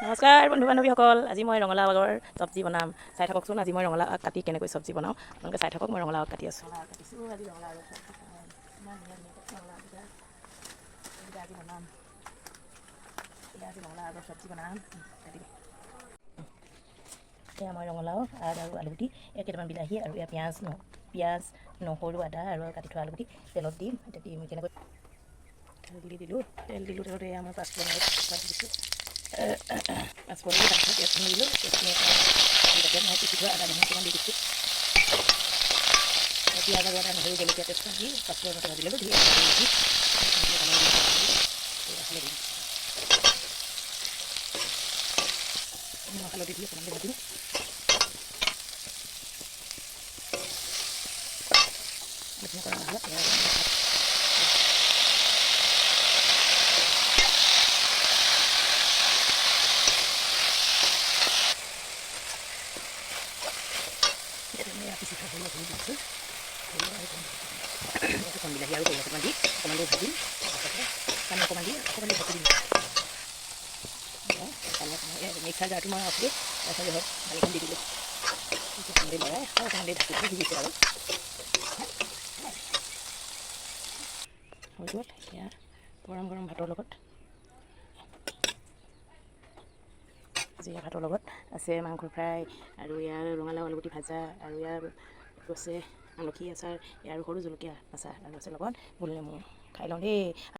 নমস্কাৰ বন্ধু বান্ধৱীসকল, আজি মই ৰঙালাও আগৰ চব্জি বনাম। চাই থাককচোন, আজি মই ৰঙালাও আগ কাটি কেনেকৈ চব্জি বনাওঁ। আপোনালোকে চাই থাকক, মই ৰঙালাও আগ কাটি আছোঁ। আজি ৰঙালাও আগৰ চব্জি ইমান ধুনীয়া আজি বনাম। আজি ৰঙালাও আগৰ চব্জি বনাম। এয়া মই ৰঙালাও আগ আৰু আলুগুটি, কেইটামান বিলাহী আৰু এয়া পিঁয়াজ নহৰু আদা আৰু কাটি থোৱা আলুগুটি তেলত দিম। এতিয়া দিম কেনেকৈ তেল দিলোঁ তেলত এয়া মই পাঁচফোৰণ দিছোঁ। পাঁচফোৰণ দি তাৰপিছত পেষ্টখিনি দিলোঁ। পেষ্টখিনি মই পিচি থোৱা আদা নহৰুকেইটামান দি দিছোঁ। পিঁয়াজ আৰু আদা নহৰু জলকীয়া পেষ্টখিনি দি পাঁচফোৰণতে ভাজি ল'লোঁ। হালধি দি অকণমান ভাজিম। পিচি থোৱা সৰিয়হ খিনি দিছোঁ। শুকান বিলাহী আৰু সৰিয়হ অকণমান দি অকণমান দেৰি ভাজিম। পানী অকণমান দি ভাজি দিম। মিক্সাৰ জাৰটো মই অফ দি তাৰপিছত পানীখন দি দিলোঁ। অকণমান দেৰি লৰাই অকণমান দেৰি ঢাকি ভিজিছে আৰু হৈ গ'ল। এতিয়া গৰম গৰম ভাতৰ লগত ভাতৰ লগত আছে মাংস ফ্ৰাই আৰু ইয়াৰ ৰঙালাও আলুগুটি ভাজা আৰু ইয়াৰ আছে আমলখি আচাৰ, ইয়াৰ সৰু জলকীয়া আচাৰ আৰু আছে লগত গোল নেমু। খাই লওঁ দেই।